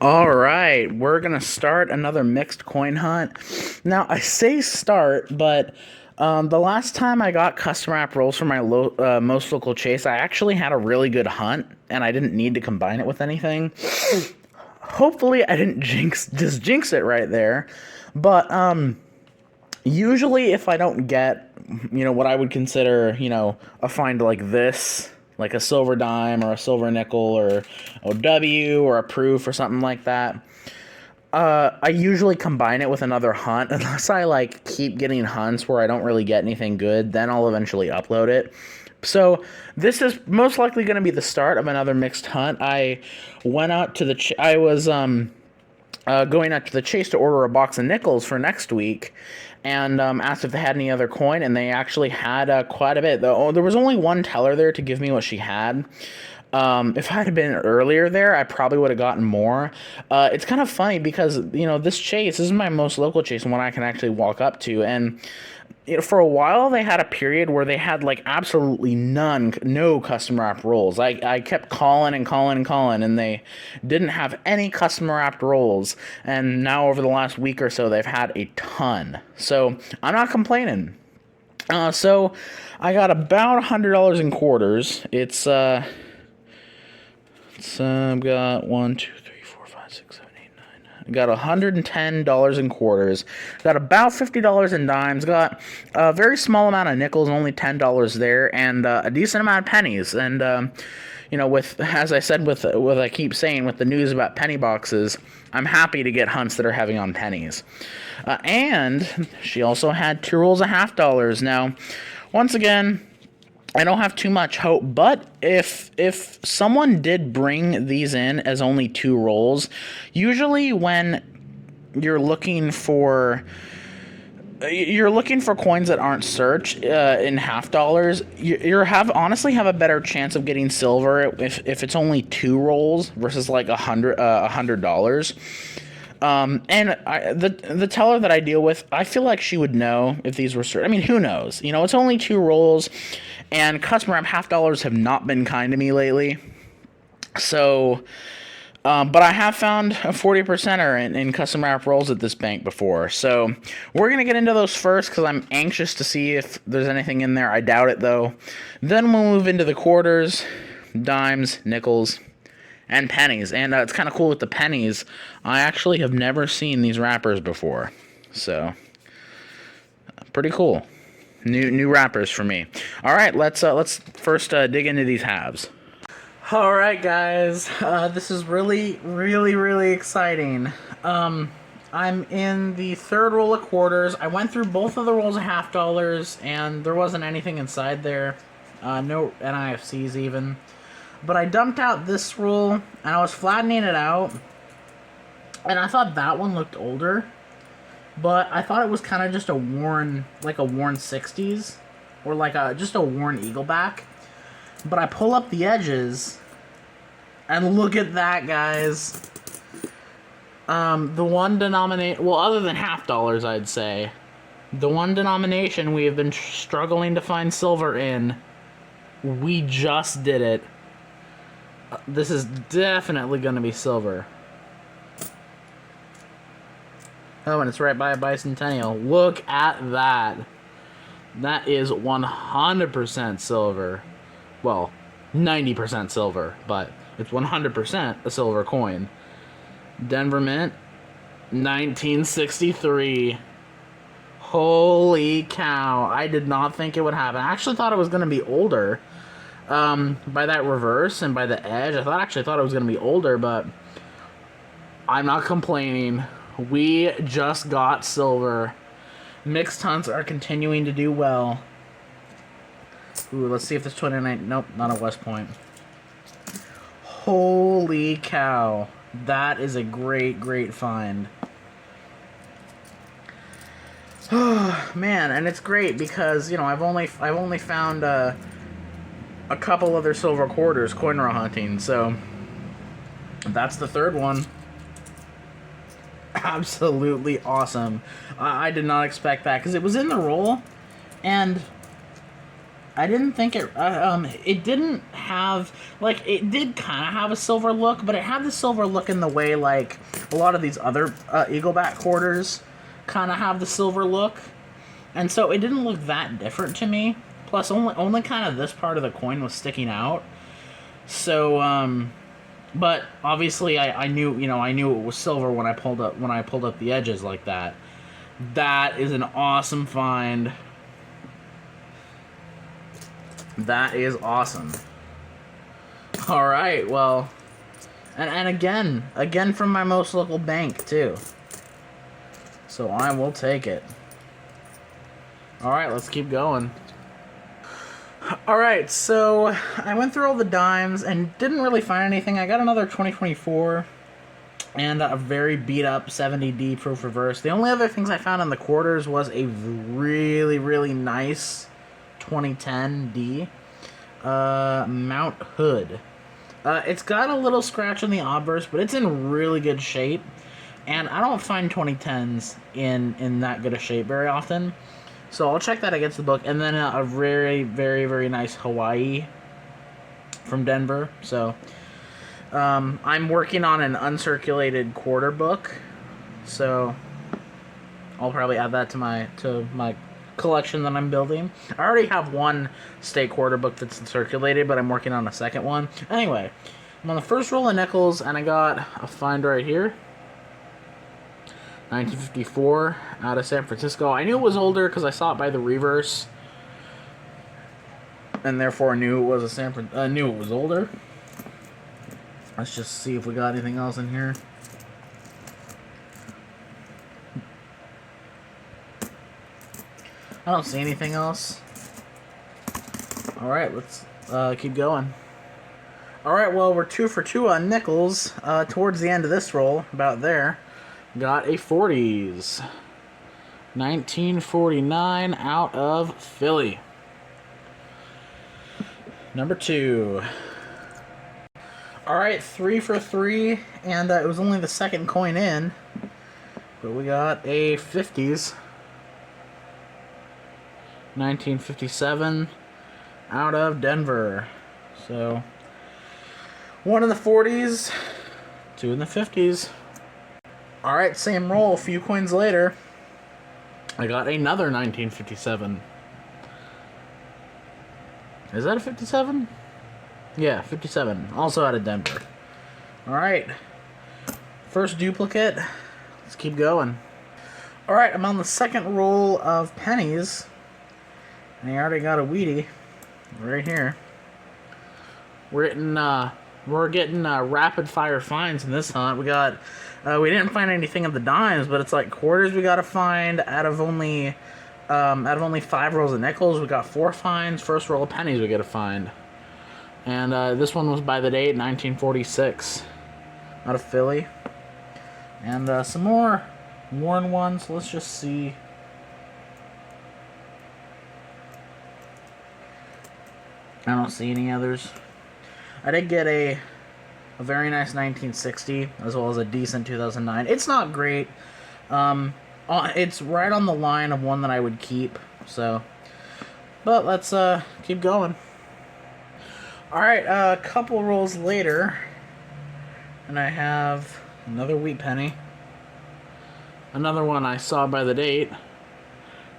All right, we're gonna start another mixed coin hunt. Now, I say start, but the last time I got custom wrap rolls for my most local chase, I actually had a really good hunt, and I didn't need to combine it with anything. Hopefully, I didn't jinx it right there. But usually, if I don't get, what I would consider, a find like this, like a silver dime or a silver nickel or a W or a proof or something like that, I usually combine it with another hunt. Unless I like keep getting hunts where I don't really get anything good, then I'll eventually upload it. So this is most likely going to be the start of another mixed hunt. I went out to the I was going out to the chase to order a box of nickels for next week, and asked if they had any other coin, and they actually had quite a bit. Though there was only one teller there to give me what she had. If I had been earlier there, I probably would have gotten more. It's kind of funny because, this is my most local chase and one I can actually walk up to. And, for a while, they had a period where they had, like, absolutely no custom wrapped rolls. I kept calling and calling and calling, and they didn't have any custom wrapped rolls. And now, over the last week or so, they've had a ton. So, I'm not complaining. So, I got about $100 in quarters. I've got 1, 2, 3, 4, 5, 6, 7, 8, 9. I got $110 in quarters. Got about $50 in dimes. Got a very small amount of nickels, only $10 there, and a decent amount of pennies. And with, as I said, with what I keep saying, with the news about penny boxes, I'm happy to get hunts that are heavy on pennies. And she also had 2 rolls of $half. Now, once again, I don't have too much hope, but if someone did bring these in as only 2 rolls, usually when you're looking for coins that aren't search in $half, honestly have a better chance of getting silver if it's only 2 rolls versus like $100. The teller that I deal with, I feel like she would know if these were certain. I mean, who knows? It's only 2 rolls, and custom wrap $half have not been kind to me lately. So, but I have found a 40%er in custom wrap rolls at this bank before. So we're gonna get into those first because I'm anxious to see if there's anything in there. I doubt it though. Then we'll move into the quarters, dimes, nickels, and pennies. And it's kind of cool with the pennies. I actually have never seen these wrappers before, so pretty cool. New wrappers for me. All right, let's first dig into these halves. All right, guys, this is really, really, really exciting. I'm in the 3rd roll of quarters. I went through both of the rolls of $half, and there wasn't anything inside there. No NIFCs even. But I dumped out this roll, and I was flattening it out, and I thought that one looked older, but I thought it was kind of just a worn 60s, or like just a worn Eagleback. But I pull up the edges, and look at that, guys. The one denomination, well, other than $half, I'd say, the one denomination we have been struggling to find silver in, we just did it. This is definitely going to be silver. Oh, and it's right by a bicentennial. Look at that. That is 100% silver. Well, 90% silver, but it's 100% a silver coin. Denver Mint, 1963. Holy cow. I did not think it would happen. I actually thought it was going to be older. By that reverse and by the edge, I actually thought it was going to be older, but I'm not complaining. We just got silver. Mixed hunts are continuing to do well. Ooh, let's see if there's 29. Nope, not at West Point. Holy cow. That is a great, great find. Oh, man, and it's great because, I've only found a couple other silver quarters coin roll hunting, so that's the 3rd one. Absolutely awesome. I did not expect that because it was in the roll, and I didn't think it didn't have, like, it did kind of have a silver look, but it had the silver look in the way, like, a lot of these other Eagleback quarters kind of have the silver look. And so it didn't look that different to me. Plus, only kind of this part of the coin was sticking out. So, but obviously I knew, I knew it was silver when I pulled up the edges like that. That is an awesome find. That is awesome. All right, well, and again from my most local bank too. So I will take it. All right, let's keep going. All right, so I went through all the dimes and didn't really find anything. I got another 2024 and a very beat up 70D proof reverse. The only other things I found in the quarters was a really, really nice 2010D Mount Hood. It's got a little scratch on the obverse, but it's in really good shape. And I don't find 2010s in that good a shape very often. So I'll check that against the book. And then a very, very, very nice Hawaii from Denver. So I'm working on an uncirculated quarter book. So I'll probably add that to my collection that I'm building. I already have one state quarter book that's circulated, but I'm working on a second one. Anyway, I'm on the first roll of nickels, and I got a find right here. 1954 out of San Francisco. I knew it was older because I saw it by the reverse, and therefore knew it was knew it was older. Let's just see if we got anything else in here. I don't see anything else. Alright, let's keep going. Alright, well, we're 2 for 2 on nickels. Towards the end of this roll, about there, got a 40s. 1949 out of Philly. Number 2. Alright, 3 for 3, and it was only the second coin in. But we got a 50s. 1957 out of Denver. So 1 in the 40s, 2 in the 50s. Alright, same roll, a few coins later, I got another 1957. Is that a 57? Yeah, 57. Also out of Denver. Alright. First duplicate. Let's keep going. Alright, I'm on the second roll of pennies. And I already got a Wheatie right here. We're getting rapid fire finds in this hunt. We didn't find anything of the dimes, but it's like quarters we got to find out of only 5 rolls of nickels. We got 4 finds. First roll of pennies we got to find. And this one was by the date 1946 out of Philly. And some more worn ones. Let's just see. I don't see any others. I did get a very nice 1960 as well as a decent 2009. It's not great. It's right on the line of one that I would keep. So, but let's keep going. All right, a couple rolls later, and I have another wheat penny. Another one I saw by the date.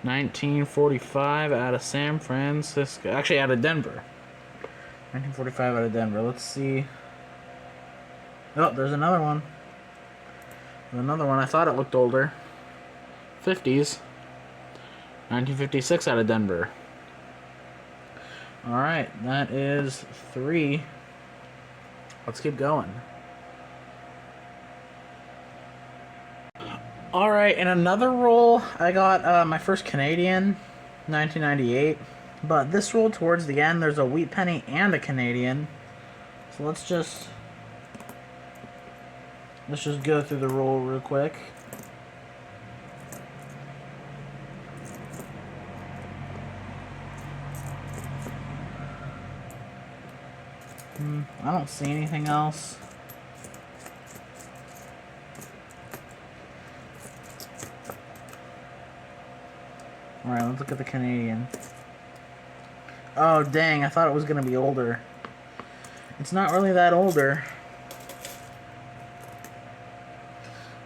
1945 out of San Francisco. Actually, out of Denver. 1945 out of Denver. Let's see. Oh, there's another one. There's another one. I thought it looked older. 50s. 1956 out of Denver. Alright, that is 3. Let's keep going. Alright, in another roll, I got my first Canadian, 1998. But this roll towards the end, there's a wheat penny and a Canadian. So let's just go through the roll real quick. I don't see anything else. Alright, let's look at the Canadian. Oh, dang, I thought it was going to be older. It's not really that older.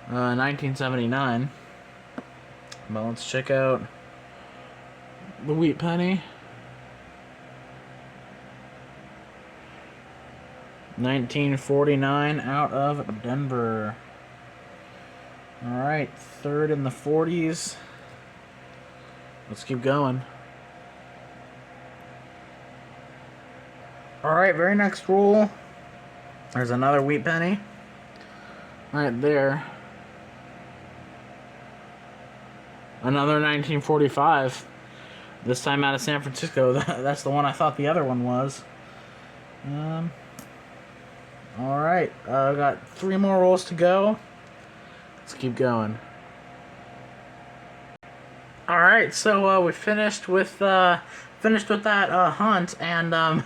1979. But let's check out the wheat penny. 1949 out of Denver. Alright, third in the 40s. Let's keep going. Alright, very next roll. There's another wheat penny. Right there. Another 1945. This time out of San Francisco. That's the one I thought the other one was. Alright, I've got 3 more rolls to go. Let's keep going. Alright, so we finished with that hunt, and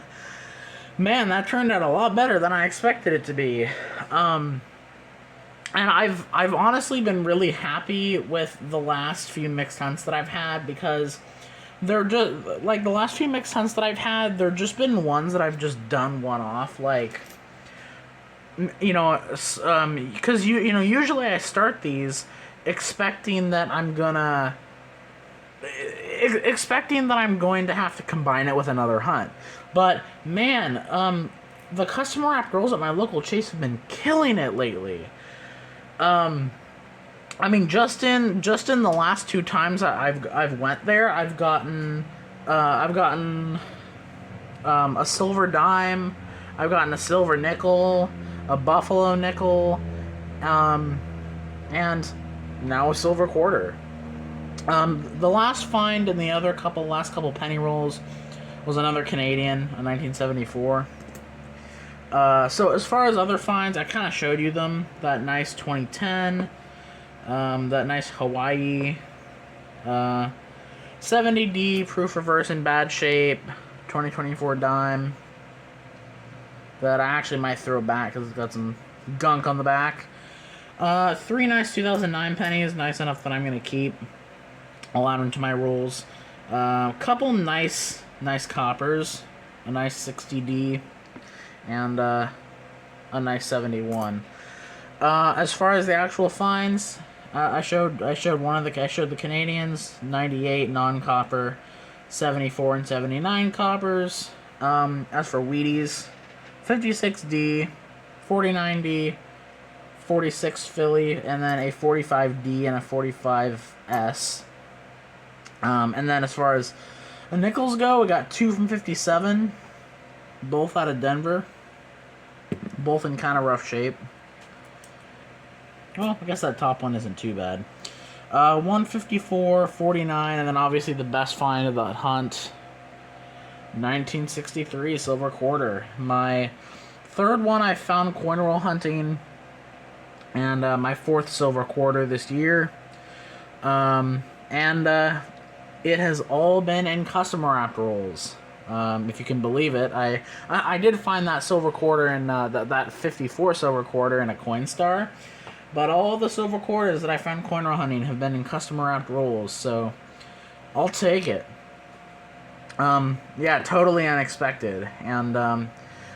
man, that turned out a lot better than I expected it to be. And I've honestly been really happy with the last few mixed hunts that I've had, because they're just like the last few mixed hunts that I've had. They're just been ones that I've just done one off, like, you know, because usually I start these expecting that I'm going to have to combine it with another hunt. But man, the customer app girls at my local chase have been killing it lately. I mean, just in the last 2 times I've went there, I've gotten a silver dime, I've gotten a silver nickel, a buffalo nickel, and now a silver quarter. The last find in the last couple penny rolls was another Canadian, a 1974. So as far as other finds, I kind of showed you them. That nice 2010, that nice Hawaii, 70D proof reverse in bad shape, 2024 dime. That I actually might throw back because it's got some gunk on the back. 3 nice 2009 pennies, nice enough that I'm going to keep. I'll add them to my rolls. Couple nice coppers, a nice 60D, and a nice 71. As far as the actual finds, I showed the Canadians, 98 non-copper, 74 and 79 coppers. As for Wheaties, 56D, 49D, 46 Philly, and then a 45D and a 45S. And then as far as the nickels go, we got 2 from 57, both out of Denver, both in kind of rough shape. Well, I guess that top one isn't too bad. 154, 49, and then obviously the best find of that hunt, 1963 silver quarter. My 3rd one I found coin roll hunting, and my 4th silver quarter this year. It has all been in customer app rolls. If you can believe it. I did find that silver quarter in that 54 silver quarter in a Coinstar, but all the silver quarters that I found coin roll hunting have been in customer app rolls, so I'll take it. Yeah, totally unexpected, and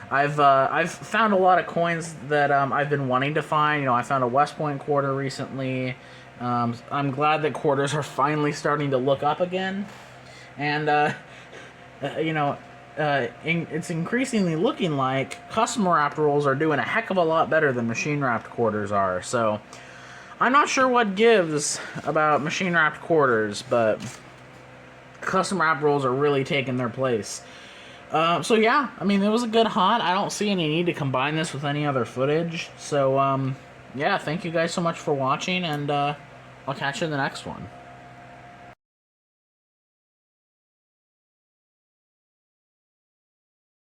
I've found a lot of coins that I've been wanting to find. I found a West Point quarter recently. I'm glad that quarters are finally starting to look up again, and it's increasingly looking like customer wrapped rolls are doing a heck of a lot better than machine wrapped quarters are. So I'm not sure what gives about machine wrapped quarters, but custom wrapped rolls are really taking their place. So yeah, I mean, it was a good hunt. I don't see any need to combine this with any other footage. So yeah, thank you guys so much for watching, and I'll catch you in the next one.